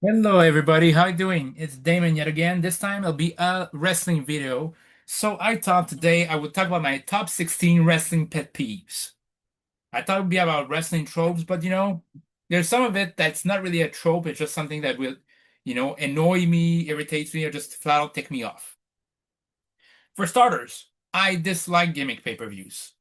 Hello everybody, how you doing? It's Damon yet again. This time it'll be a wrestling video. So I thought today I would talk about my top 16 wrestling pet peeves. I thought it would be about wrestling tropes, but there's some of it that's not really a trope, it's just something that will, annoy me, irritates me, or just flat out tick me off. For starters, I dislike gimmick pay-per-views.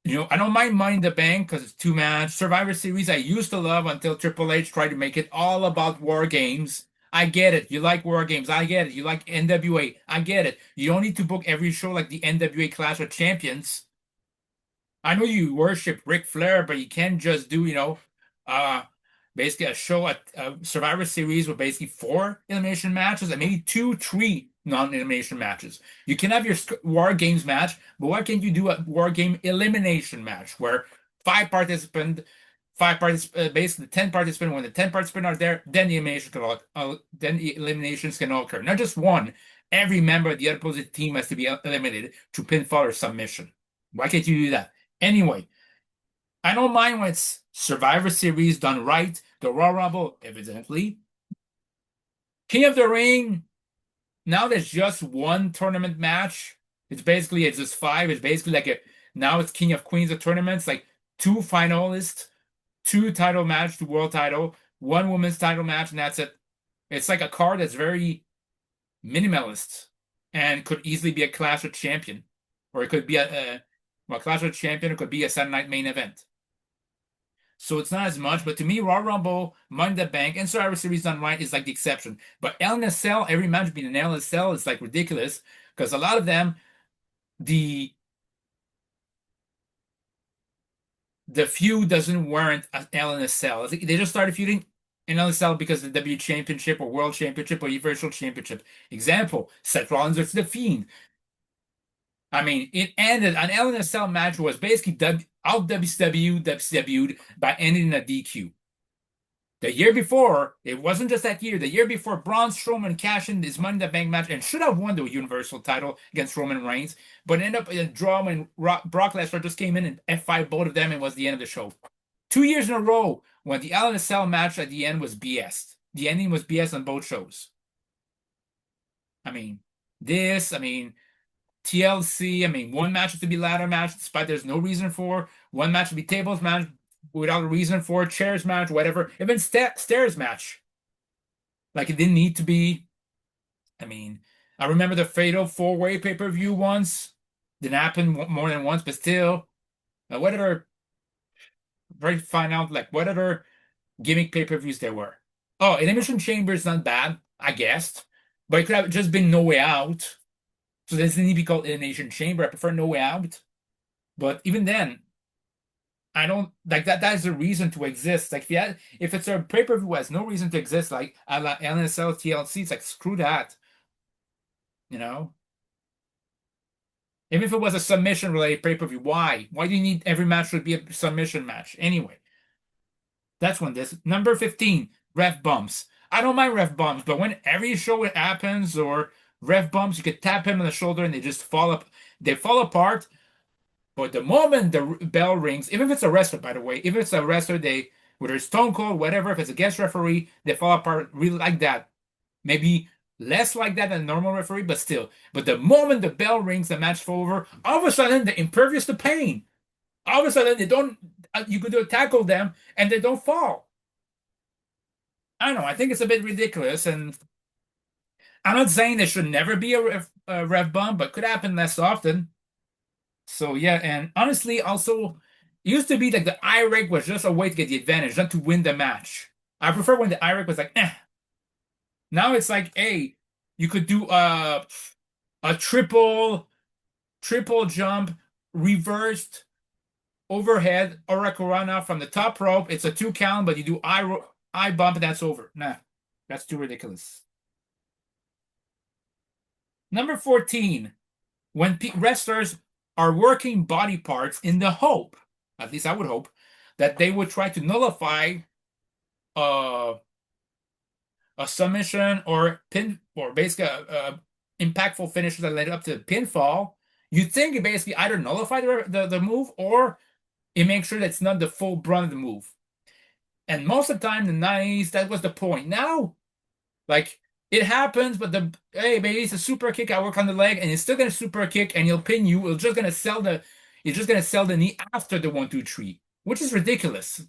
I don't mind Money in the Bank because it's two match. Survivor Series I used to love until Triple H tried to make it all about war games. I get it. You like war games. I get it. You like NWA. I get it. You don't need to book every show like the NWA Clash of Champions. I know you worship Ric Flair, but you can't just do, uh, basically a show at Survivor Series with basically four elimination matches and maybe two, three non-elimination matches. You can have your War Games match, but why can't you do a War Game elimination match where five participants, basically 10 participants, when the 10 participants are there, then then the eliminations can occur. Not just one. Every member of the opposite team has to be eliminated through pinfall or submission. Why can't you do that? Anyway, I don't mind when it's Survivor Series done right. The Royal Rumble, evidently. King of the Ring, now there's just one tournament match. It's just five. It's basically like now it's King of Queens of tournaments, like two finalists, two title match, two world title, one women's title match, and that's it. It's like a card that's very minimalist and could easily be a Clash of Champion, or it could be well, Clash of Champion, it could be a Saturday Night Main Event. So it's not as much, but to me, Royal Rumble, Money in the Bank, and Survivor Series done right is like the exception. But Hell in a Cell, every match being an Hell in a Cell is like ridiculous because a lot of them, the the feud doesn't warrant a Hell in a Cell. They just started feuding in Hell in a Cell because of the W Championship or World Championship or Universal Championship. Example: Seth Rollins versus The Fiend. I mean, it ended an Hell in a Cell match was basically out WCW'd by ending in a DQ. The year before, it wasn't just that year. The year before, Braun Strowman cashed in his Money in the Bank match and should have won the Universal title against Roman Reigns, but ended up in a draw when Brock Lesnar just came in and F5 both of them and was the end of the show. 2 years in a row when the Hell in a Cell match at the end was BS. The ending was BS on both shows. I mean, TLC, one match is to be ladder match, despite there's no reason for. One match to be tables match without a reason for. Chairs match, whatever. Even stairs match. Like it didn't need to be. I mean, I remember the Fatal four-way pay-per-view once. Didn't happen more than once, but still. What other, very find out, like, what other gimmick pay-per-views there were? Oh, Elimination Chamber is not bad, I guessed. But it could have just been No Way Out. So this didn't need to be called Elimination Chamber. I prefer No Way Out. But even then, I don't like that. That is a reason to exist. Like if it's a pay-per-view has no reason to exist, like a la NSL TLC, it's like screw that. You know? Even if it was a submission related pay-per-view, why? Why do you need every match to be a submission match? Anyway, that's one this. Number 15, ref bumps. I don't mind ref bumps, but when every show it happens or ref bumps, you could tap him on the shoulder and they just fall up. They fall apart. But the moment the bell rings, even if it's a wrestler, by the way, even if it's a wrestler, whether it's Stone Cold, whatever, if it's a guest referee, they fall apart really like that. Maybe less like that than a normal referee, but still. But the moment the bell rings, the match over, all of a sudden they're impervious to pain. All of a sudden they don't, you could do tackle them and they don't fall. I don't know. I think it's a bit ridiculous, and I'm not saying there should never be a ref bump, but could happen less often. So yeah, and honestly, also it used to be like the IREG was just a way to get the advantage, not to win the match. I prefer when the IREG was like, eh. Now it's like, hey, you could do a triple jump, reversed overhead Orakurana from the top rope. It's a 2 count, but you do I bump and that's over. Nah, that's too ridiculous. Number 14, when wrestlers are working body parts in the hope, at least I would hope, that they would try to nullify uh, a submission or pin or basically a impactful finish that led up to pinfall. You'd think it basically either nullify the move or it makes sure that it's not the full brunt of the move. And most of the time, in the 90s, that was the point. Now, like, it happens, but hey, maybe it's a super kick. I work on the leg, and he's still gonna super kick, and he'll pin you. He's just gonna sell the knee after the 1, 2, 3, which is ridiculous.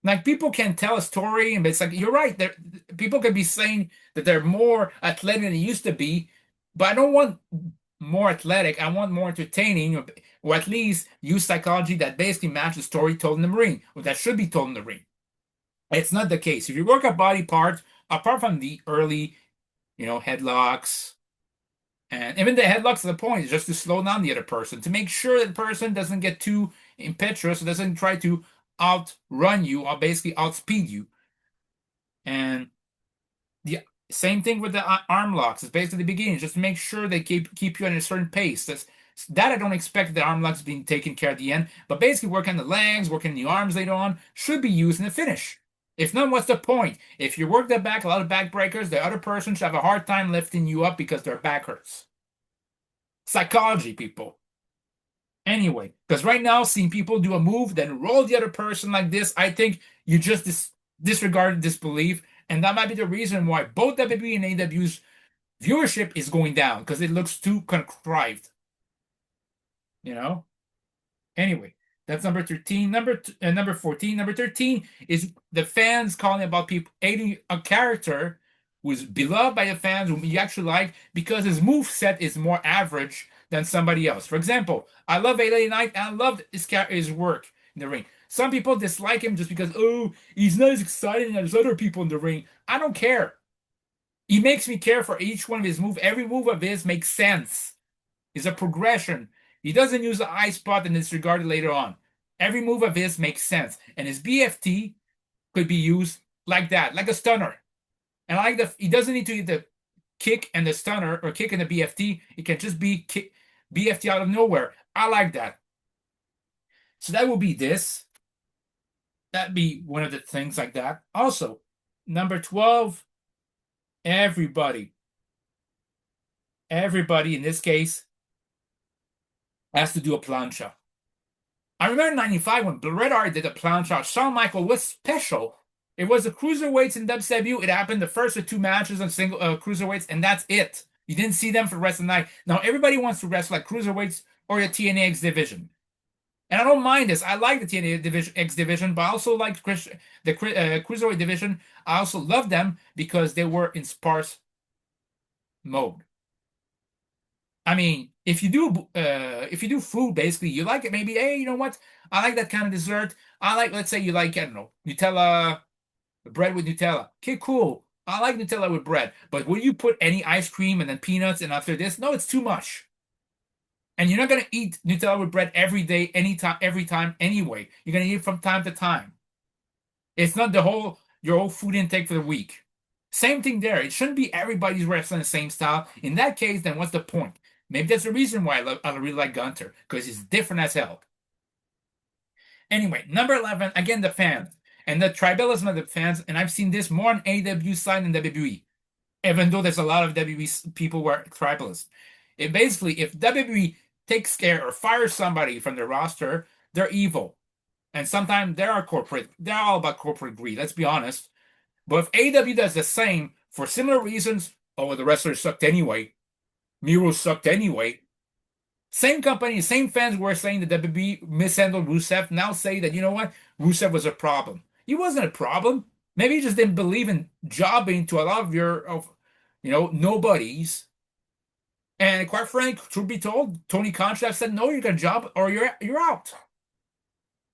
Like people can tell a story, and it's like you're right. There, people can be saying that they're more athletic than they used to be, but I don't want more athletic. I want more entertaining, or at least use psychology that basically matches the story told in the ring, or that should be told in the ring. It's not the case. If you work a body part, apart from the early, headlocks, and even the headlocks to the point is just to slow down the other person, to make sure that the person doesn't get too impetuous, doesn't try to outrun you or basically outspeed you. And the same thing with the arm locks. It's basically the beginning, just to make sure they keep you at a certain pace. That I don't expect the arm locks being taken care of at the end, but basically working the legs, working the arms later on should be used in the finish. If not, what's the point? If you work the back, a lot of back breakers, the other person should have a hard time lifting you up because their back hurts. Psychology, people. Anyway, because right now, seeing people do a move, then roll the other person like this, I think you just disregard disbelief. And that might be the reason why both WWE and AEW's viewership is going down because it looks too contrived, you know? Anyway, that's number 13. Number 14. Number 13 is the fans calling about people hating a character who's beloved by the fans, whom you actually like, because his move set is more average than somebody else. For example, I love LA Knight and I love his work in the ring. Some people dislike him just because, oh, he's not as exciting as other people in the ring. I don't care. He makes me care for each one of his moves. Every move of his makes sense. It's a progression. He doesn't use the eye spot and disregard it later on. Every move of his makes sense. And his BFT could be used like that, like a stunner. And I like he doesn't need to hit the kick and the stunner or kick and the BFT. It can just be BFT out of nowhere. I like that. So that will be this. That'd be one of the things like that. Also, number 12, everybody. Everybody in this case has to do a plancha. I remember in 95 when Bret Hart did a plancha. Shawn Michaels was special. It was the cruiserweights in WCW. It happened the first of two matches on single cruiserweights, and that's it. You didn't see them for the rest of the night. Now everybody wants to wrestle like cruiserweights or the TNA X division. And I don't mind this. I like the TNA division, X division, but I also like the cruiserweight division. I also love them because they were in sparse mode. I mean, if you do food, basically, you like it. Maybe, hey, you know what? I like that kind of dessert. I like, let's say, you like, I don't know, Nutella bread with Nutella. Okay, cool. I like Nutella with bread, but will you put any ice cream and then peanuts and after this? No, it's too much. And you're not gonna eat Nutella with bread every day, anytime, every time anyway. You're gonna eat it from time to time. It's not your whole food intake for the week. Same thing there. It shouldn't be everybody's wrestling the same style. In that case, then what's the point? Maybe that's the reason why I really like Gunter, because he's different as hell. Anyway, number 11, again, the fans. And the tribalism of the fans, and I've seen this more on AEW side than WWE, even though there's a lot of WWE people who are tribalists. It basically, if WWE takes care or fires somebody from their roster, they're evil. And sometimes they're all about corporate greed, let's be honest. But if AEW does the same for similar reasons, oh, the wrestlers sucked anyway, Miro sucked anyway. Same company, same fans were saying that WWE mishandled Rusev. Now say that, you know what? Rusev was a problem. He wasn't a problem. Maybe he just didn't believe in jobbing to a lot of nobodies. And quite frankly, truth be told, Tony Khan should have said, no, you're going to job or you're out.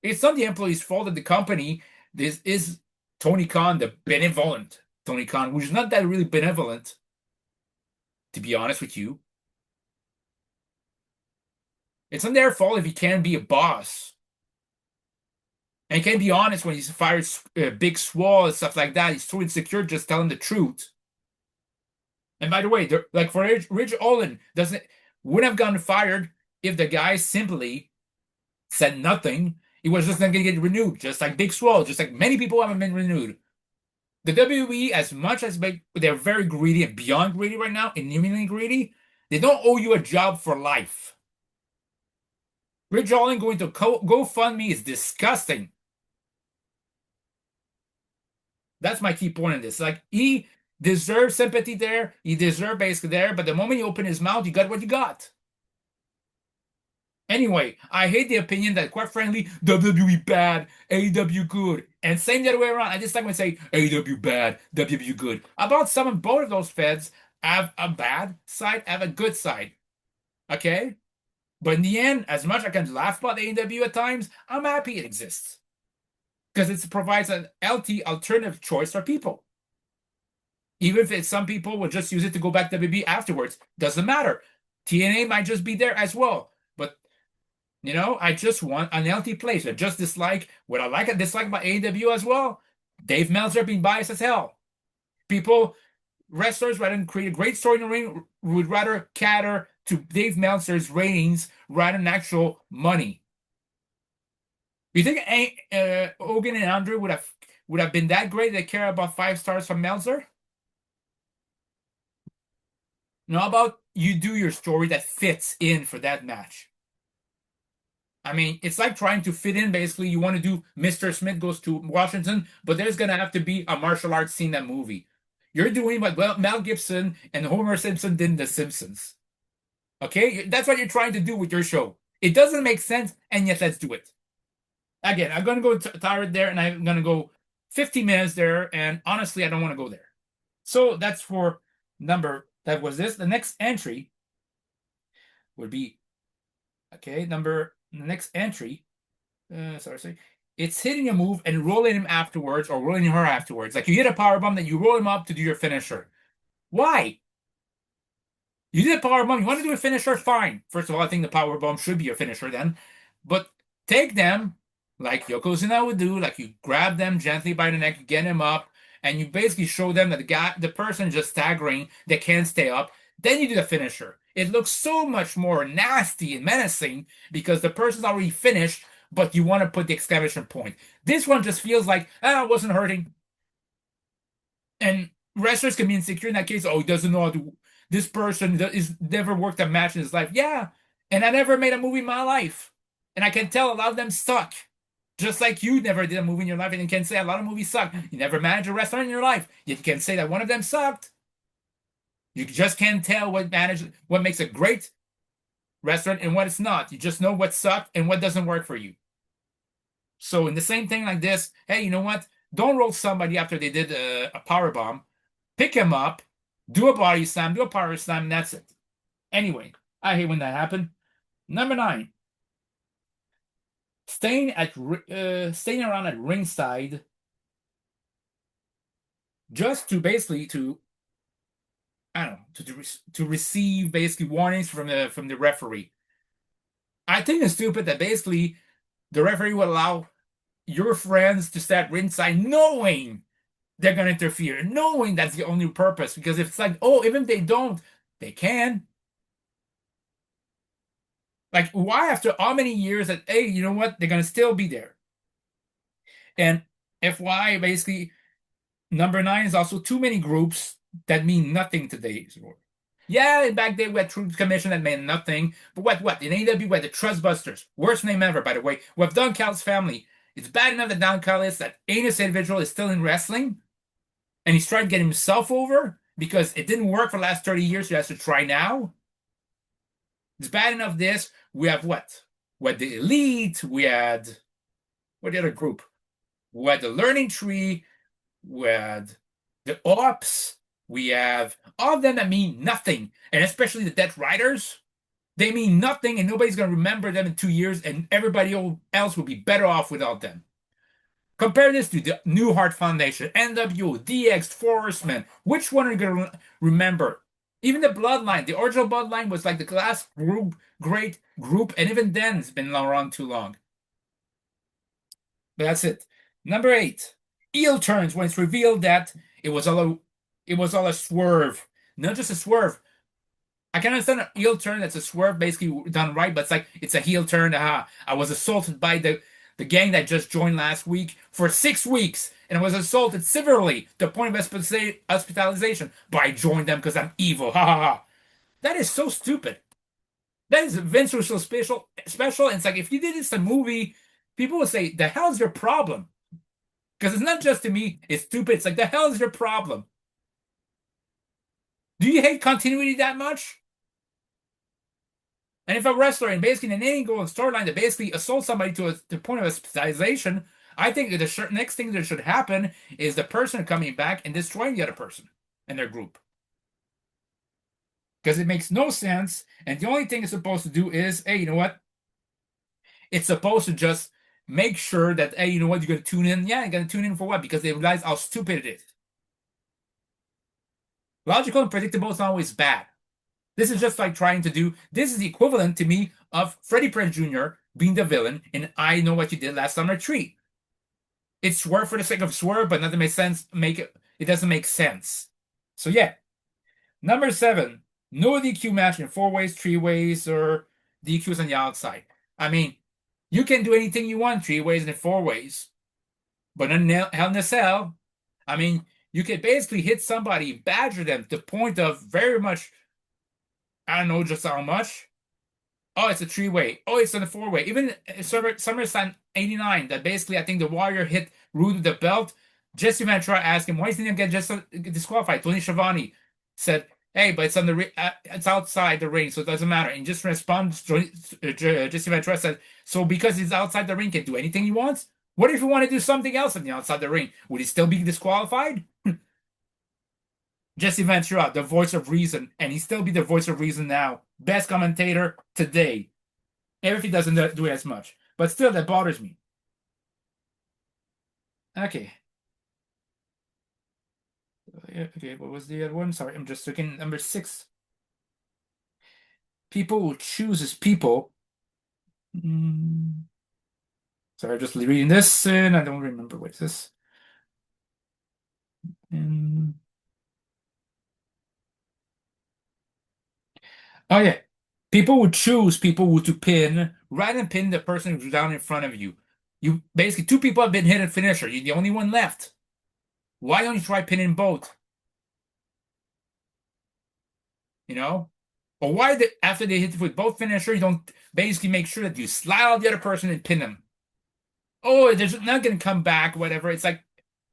It's not the employee's fault that the company, this is Tony Khan, the benevolent Tony Khan, who's not that really benevolent, to be honest with you. It's not their fault if he can't be a boss. And he can't be honest when he's fired Big Swole and stuff like that. He's too insecure just telling the truth. And by the way, like for Rich Olin, wouldn't have gotten fired if the guy simply said nothing. He was just not going to get renewed, just like Big Swole, just like many people haven't been renewed. The WWE, as much as they're very greedy and beyond greedy right now, inhumanly greedy, they don't owe you a job for life. Rich Olin going to GoFundMe is disgusting. That's my key point in this. Like he deserves sympathy there. He deserves basically there. But the moment you open his mouth, you got what you got. Anyway, I hate the opinion that, quite frankly, WWE bad, AEW good. And same the other way around. I just like when I say AEW bad, WWE good. About some of both of those feds have a bad side, have a good side. Okay? But in the end, as much as I can laugh about AEW at times, I'm happy it exists. Because it provides an healthy alternative choice for people. Even if some people will just use it to go back to WWE afterwards. Doesn't matter. TNA might just be there as well. But I just want an healthy place. I just dislike what I like and dislike about AEW as well. Dave Meltzer being biased as hell. People, wrestlers, rather than create a great story in the ring, would rather cater to Dave Meltzer's ratings rather than actual money. You think Hogan and Andre would have been that great? They care about 5 stars from Meltzer. How about you do your story that fits in for that match? I mean, it's like trying to fit in. Basically, you want to do Mr. Smith goes to Washington, but there's gonna have to be a martial arts scene in that movie. You're doing what Mel Gibson and Homer Simpson did in The Simpsons. Okay, that's what you're trying to do with your show. It doesn't make sense, and yet let's do it. Again, I'm gonna go tired there, and I'm gonna go 50 minutes there, and honestly, I don't want to go there. So that's for number. That was this. The next entry would be okay. The next entry. Sorry. It's hitting a move and rolling him afterwards, or rolling her afterwards. Like you hit a power bomb, then you roll him up to do your finisher. Why? You did a power bomb. You want to do a finisher? Fine. First of all, I think the power bomb should be a finisher then. But take them like Yokozuna would do, like you grab them gently by the neck, get him up, and you basically show them that the person is just staggering, they can't stay up. Then you do the finisher. It looks so much more nasty and menacing because the person's already finished, but you want to put the exclamation point. This one just feels like, it wasn't hurting. And wrestlers can be insecure in that case. Oh, he doesn't know how to. This person is never worked a match in his life. Yeah, and I never made a movie in my life, and I can tell a lot of them suck. Just like you never did a movie in your life, and you can say a lot of movies suck. You never managed a restaurant in your life, yet you can say that one of them sucked. You just can't tell what makes a great restaurant and what it's not. You just know what sucked and what doesn't work for you. So in the same thing like this, hey, you know what? Don't roll somebody after they did a power bomb. Pick him up, do a body slam, do a power slam, and that's it. Anyway, I hate when that happened. Number 9, staying around at ringside just to basically to I don't know to receive basically warnings from the referee. I think it's stupid that basically the referee will allow your friends to stand ringside knowing they're going to interfere, knowing that's the only purpose. Because if it's like, oh, even if they don't, they can. Like, why after how many years that, hey, you know what? They're going to still be there. And FY, basically, number 9 is also too many groups that mean nothing today. Yeah, back then we had Truth Commission that meant nothing. But what? In AEW, we had the Trustbusters. Worst name ever, by the way. We have Don Callis' family. It's bad enough that Don Callis, that anus individual, is still in wrestling. And he's trying to get himself over because it didn't work for the last 30 years. So he has to try now. It's bad enough this. We have what? We had the Elite. We had what the other group? We had the Learning Tree. We had the Ops. We have all of them that mean nothing. And especially the Death Riders. They mean nothing and nobody's going to remember them in 2 years and everybody else will be better off without them. Compare this to the New Heart Foundation, NWO, DX, Forceman. Which one are you going to remember? Even the Bloodline, the original Bloodline was like the last great group, and even then it's been around too long. But that's it. Number 8, heel turns when it's revealed that it was all a swerve. Not just a swerve. I can understand a heel turn that's a swerve, basically done right, but it's a heel turn. I was assaulted by the gang that just joined last week for 6 weeks and was assaulted severely to the point of hospitalization. But I joined them because I'm evil. Ha ha ha. That is so stupid. That is Vince Russo special. And it's like if you did this in a movie, people would say, "The hell's your problem?" Because it's not just to me, it's stupid. It's like, the hell is your problem? Do you hate continuity that much? And if a wrestler and basically in an angle and storyline that basically assaults somebody to the point of a specialization, I think the next thing that should happen is the person coming back and destroying the other person and their group. Because it makes no sense. And the only thing it's supposed to do is, hey, you know what? It's supposed to just make sure that, hey, you know what? You're going to tune in. Yeah, you're going to tune in for what? Because they realize how stupid it is. Logical and predictable is not always bad. This is just like trying to do, this is the equivalent to me of Freddie Prinze Jr. being the villain in I Know What You Did Last Summer 3. It's swerve for the sake of swerve, but nothing makes sense. It doesn't make sense. So yeah. Number 7, no DQ match in 4 ways, 3 ways, or DQs on the outside. I mean, you can do anything you want 3 ways and 4 ways. But in Hell in a Cell, I mean, you could basically hit somebody, badger them to the point of very much, I don't know just how much. Oh, it's a 3 way. Oh, it's a 4 way. Even SummerSlam 89, that basically I think the Warrior hit Rude with the belt. Jesse Ventura asked him, why didn't he get just disqualified? Tony Schiavone said, hey, but it's on it's outside the ring, so it doesn't matter. And just responds, Jesse Ventura said, so because he's outside the ring, can do anything he wants? What if he want to do something else on the outside the ring? Would he still be disqualified? Jesse Ventura, the voice of reason, and he still be the voice of reason now. Best commentator today. Even if he doesn't do it as much. But still, that bothers me. Okay. Okay, what was the other one? Sorry, I'm just looking. Number 6. People who choose as people. Sorry, just reading this, and I don't remember what is this. Mm. Oh yeah, people would choose people who to pin rather than pin the person who's down in front of you. You basically 2 people have been hit at finisher. You're the only one left. Why don't you try pinning both? You know, or why after they hit with both finisher, you don't basically make sure that you slide out the other person and pin them. Oh, there's not going to come back. Whatever. It's like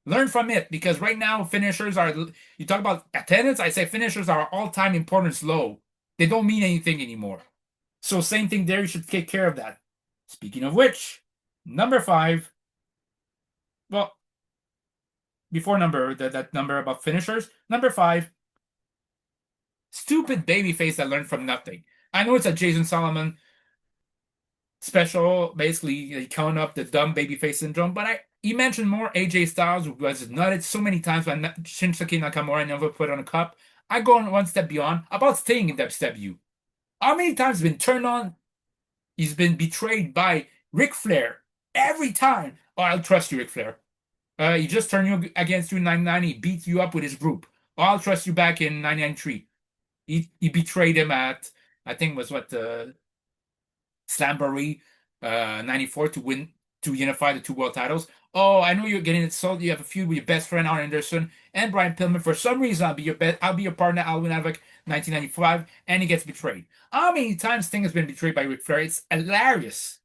learn from it because right now finishers are. You talk about attendance. I say finishers are all-time importance low. They don't mean anything anymore. So same thing there. You should take care of that. Speaking of which, number 5. Well, before that number about finishers, number 5. Stupid babyface that learned from nothing. I know it's a Jason Solomon special, basically counting up the dumb babyface syndrome, but he mentioned more AJ Styles, who was nutted so many times by Shinsuke Nakamura never put on a cup. I go on one step beyond about staying in WCW. How many times been turned on? He's been betrayed by Ric Flair every time. Oh, I'll trust you, Ric Flair. He just turned you against you in 1990. He beat you up with his group. Oh, I'll trust you back in 1993. He betrayed him at, I think it was what, Slamboree 94 to win, to unify the 2 world titles. Oh, I know you're getting insulted. You have a feud with your best friend Arn Anderson and Brian Pillman. For some reason, I'll be your partner. I'll win Havoc 1995, and he gets betrayed. How many times Sting has been betrayed by Ric Flair? It's hilarious.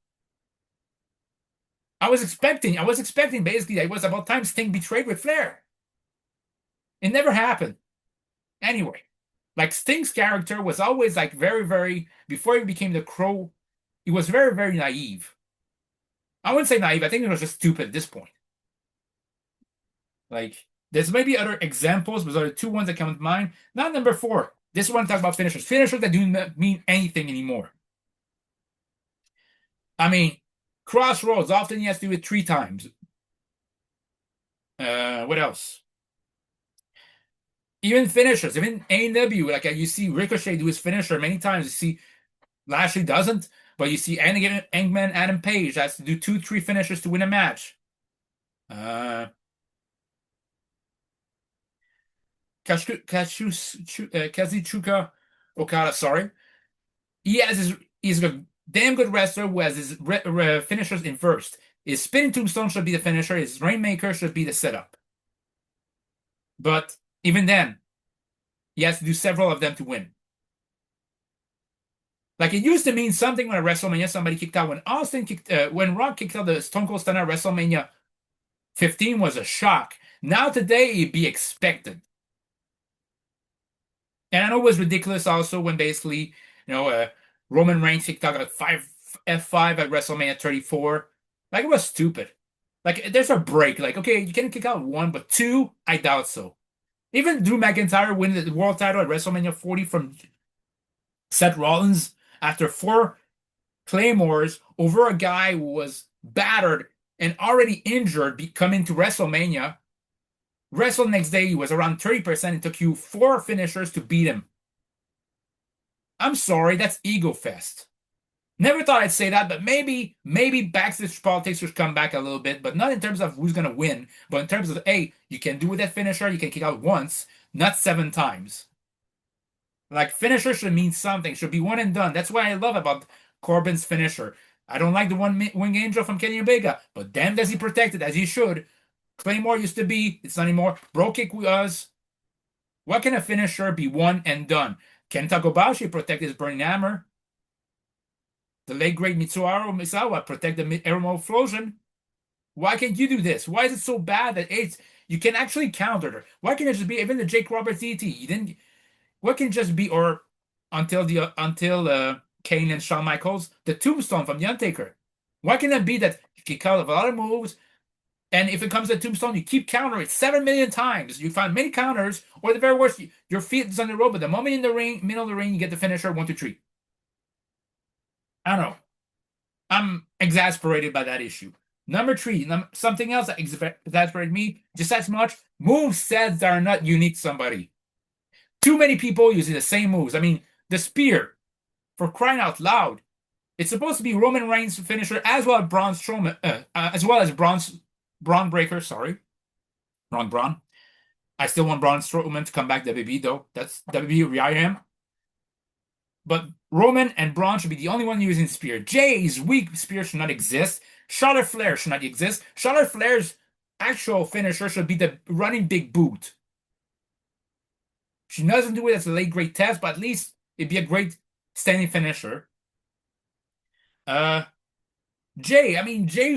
I was expecting basically that it was about time Sting betrayed Ric Flair. It never happened. Anyway, like Sting's character was always like very, very, before he became the Crow, he was very, very naive. I wouldn't say naive. I think it was just stupid at this point. Like, there's maybe other examples, but there are 2 ones that come to mind. Not number 4. This one talk about finishers. Finishers that do not mean anything anymore. I mean, Crossroads, often he has to do it 3 times. What else? Even finishers, even AEW, like you see Ricochet do his finisher many times. You see Lashley doesn't, but you see Hangman Adam Page has to do 2, 3 finishers to win a match. Kazuchika Okada, sorry. He's a damn good wrestler who has his finishers inversed. His spinning tombstone should be the finisher. His Rainmaker should be the setup. But even then, he has to do several of them to win. Like it used to mean something when at WrestleMania somebody kicked out. When Rock kicked out the Stone Cold Stunner at WrestleMania 15 was a shock. Now today it'd be expected. And I know it was ridiculous also when basically, you know, Roman Reigns kicked out at F5 at WrestleMania 34. Like it was stupid. Like there's a break. Like, okay, you can kick out one, but two, I doubt so. Even Drew McIntyre winning the world title at WrestleMania 40 from Seth Rollins after four Claymores over a guy who was battered and already injured coming to WrestleMania. Wrestle next day, he was around 30%. It took you four finishers to beat him. I'm sorry, that's ego fest. Never thought I'd say that, but maybe backstage politics should come back a little bit, but not in terms of who's gonna win, but in terms of, hey, you can do with that finisher, you can kick out once, not seven times. Like finisher should mean something, should be one and done. That's what I love about Corbin's finisher. I don't like the one wing angel from Kenny Omega, but damn does he protect it as he should. Claymore used to be, it's not anymore. Bro kick was. What can a finisher be one and done? Kenta Kobashi protect his burning hammer. The late great Mitsuharu Misawa protect the Arrow Explosion. Why can't you do this? Why is it so bad that you can actually counter it? Why can't it just be even the Jake Roberts ET? You didn't. What can just be or until Kane and Shawn Michaels the Tombstone from the Undertaker? Why can it be that you can count a lot of moves? And if it comes to Tombstone, you keep countering it 7 million times. You find many counters, or the very worst, your feet is on the rope, but the moment in the ring, middle of the ring, you get the finisher 1, 2, 3. I don't know. I'm exasperated by that issue. Number three, something else that exasperated me just as much. Move sets that are not unique to somebody. Too many people using the same moves. I mean, the spear, for crying out loud. It's supposed to be Roman Reigns' finisher as well as Braun Strowman, as well as Braun Breaker. Sorry, wrong Braun. I still want Braun Strowman to come back to WWE though. That's WWE rehire him. But Roman and Braun should be the only one using spear. Jay's weak spear should not exist. Charlotte Flair should not exist. Charlotte Flair's actual finisher should be the running big boot. She doesn't do it as a late great test, but at least it'd be a great standing finisher. Uh, Jay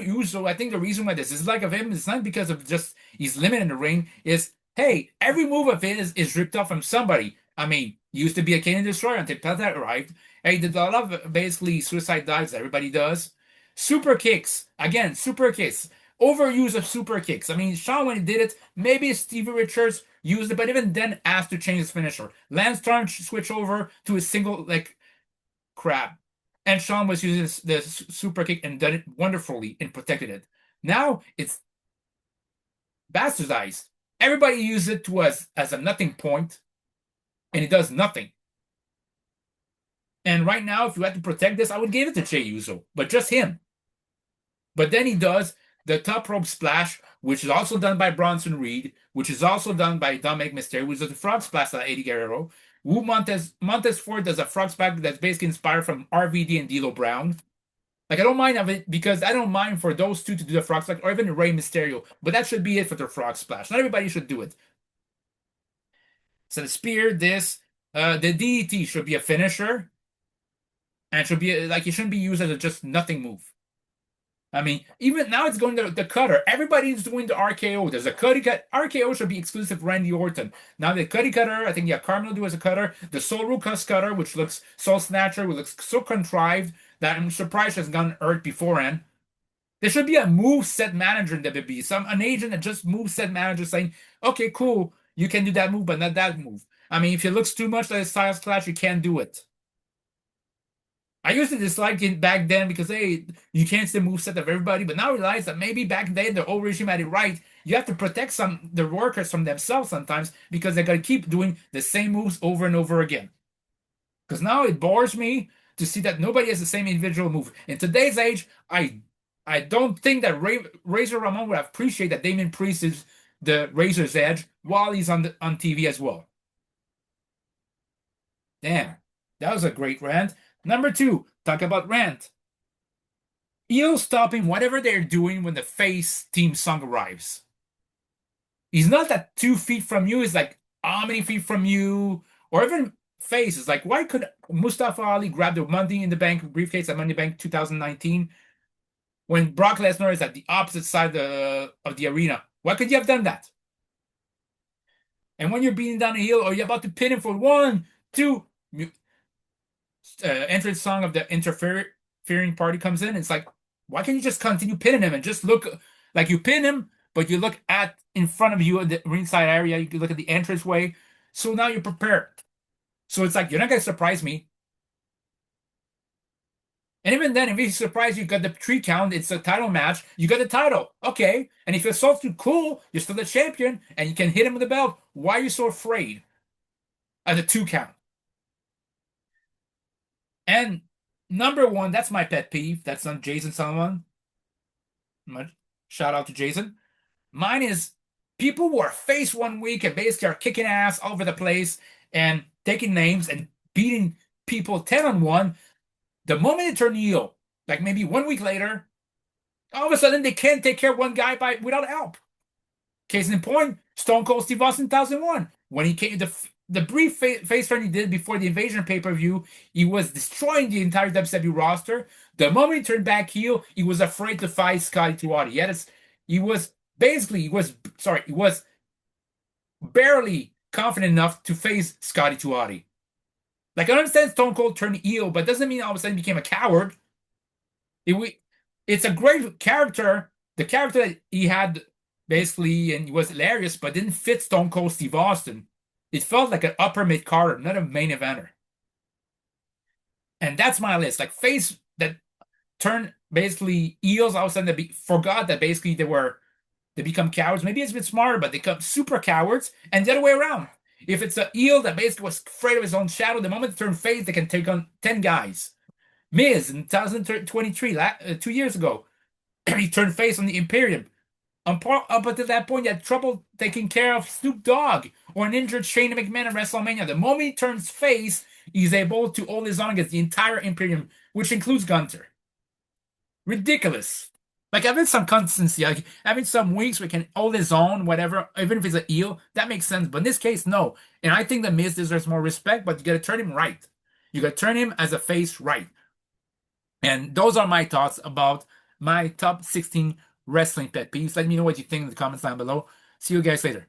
Uso, I think the reason why this is like of him is not because of just he's limited in the ring, is hey, every move of his is ripped off from somebody. I mean, he used to be a Canadian destroyer until Penta arrived. He did a lot of basically suicide dives, everybody does. Super kicks, again, super kicks. Overuse of super kicks. I mean, Shawn when he did it, maybe Stevie Richards used it, but even then asked to change his finisher. Lance Storm switch over to a single like crap. And Shawn was using the super kick and done it wonderfully and protected it. Now it's bastardized. Everybody uses it to as a nothing point, and it does nothing. And right now, if you had to protect this, I would give it to Jey Uso, but just him. But then he does the top rope splash, which is also done by Bronson Reed, which is also done by Dominic Mysterio, which is the frog splash by Eddie Guerrero. Montez Ford does a frog splash that's basically inspired from RVD and D'Lo Brown. Like I don't mind of it because I don't mind for those two to do the frog splash or even Rey Mysterio, but that should be it for the frog splash. Not everybody should do it. So the spear, the DDT should be a finisher, and it should be like it shouldn't be used as a just nothing move. I mean, even now it's going to the cutter. Everybody's doing the RKO. There's a Cuddy cut. RKO should be exclusive to Randy Orton. Now the Cuddy cutter, I think yeah, Carmelo do as a cutter. The Soul Ruckus cutter, which looks Soul Snatcher, which looks so contrived that I'm surprised has gotten hurt beforehand. There should be a move set manager in WWE. An agent that just move set manager saying, okay, cool, you can do that move, but not that move. I mean, if it looks too much like a Styles Clash, you can't do it. I used to dislike it back then because hey, you can't see the moveset of everybody, but now I realize that maybe back then the old regime had it right. You have to protect the workers from themselves sometimes because they gotta keep doing the same moves over and over again. Because now it bores me to see that nobody has the same individual move. In today's age, I don't think that Razor Ramon would appreciate that Damien Priest is the Razor's Edge while he's on TV as well. Damn, that was a great rant. Number two, talk about rant. Heel stopping whatever they're doing when the face team song arrives. He's not at 2 feet from you, he's like how many feet from you, or even face is like, why could Mustafa Ali grab the Money in the Bank briefcase at Money Bank 2019? when Brock Lesnar is at the opposite side of the arena. Why could you have done that? And when you're beating down a heel or you're about to pin him for one, two, entrance song of the interfering party comes in, it's like, why can't you just continue pinning him and just look like you pin him, but you look at in front of you in the ringside area, you can look at the entrance way. So now you're prepared. So it's like, you're not going to surprise me. And even then, if you surprise you got the 3 count, it's a title match, you got the title. Okay. And if you're so too cool, you're still the champion and you can hit him with the belt. Why are you so afraid of the 2 count? And number one, that's my pet peeve. That's on Jason Solomon. Shout out to Jason. Mine is people who are face 1 week and basically are kicking ass all over the place and taking names and beating people 10 on one. The moment they turn heel, like maybe 1 week later, all of a sudden they can't take care of one guy without help. Case in point, Stone Cold Steve Austin 2001. When he came, the brief face turn he did before the Invasion pay-per-view, he was destroying the entire WWE roster. The moment he turned back heel, he was afraid to fight Scotty Tuati. He was barely confident enough to face Scotty Tuati. Like, I understand Stone Cold turned heel, but doesn't mean all of a sudden he became a coward. It, it's a great character. The character that he had basically and he was hilarious, but didn't fit Stone Cold Steve Austin. It felt like an upper mid carder, not a main eventer. And that's my list. Like face that turn basically eels all of a sudden forgot that basically they become cowards. Maybe it's a bit smarter, but they become super cowards, and the other way around. If it's an eel that basically was afraid of his own shadow, the moment they turn face, they can take on 10 guys. Miz in 2023, 2 years ago, he turned face on the Imperium. Up until that point, he had trouble taking care of Snoop Dogg or an injured Shane McMahon at WrestleMania. The moment he turns face, he's able to hold his own against the entire Imperium, which includes Gunter. Ridiculous. Like having some consistency, like having some weeks we can hold his own, whatever, even if he's an eel, that makes sense. But in this case, no. And I think the Miz deserves more respect, but you gotta turn him right. You gotta turn him as a face right. And those are my thoughts about my top 16 wrestling pet peeves. Let me know what you think in the comments down below. See you guys later.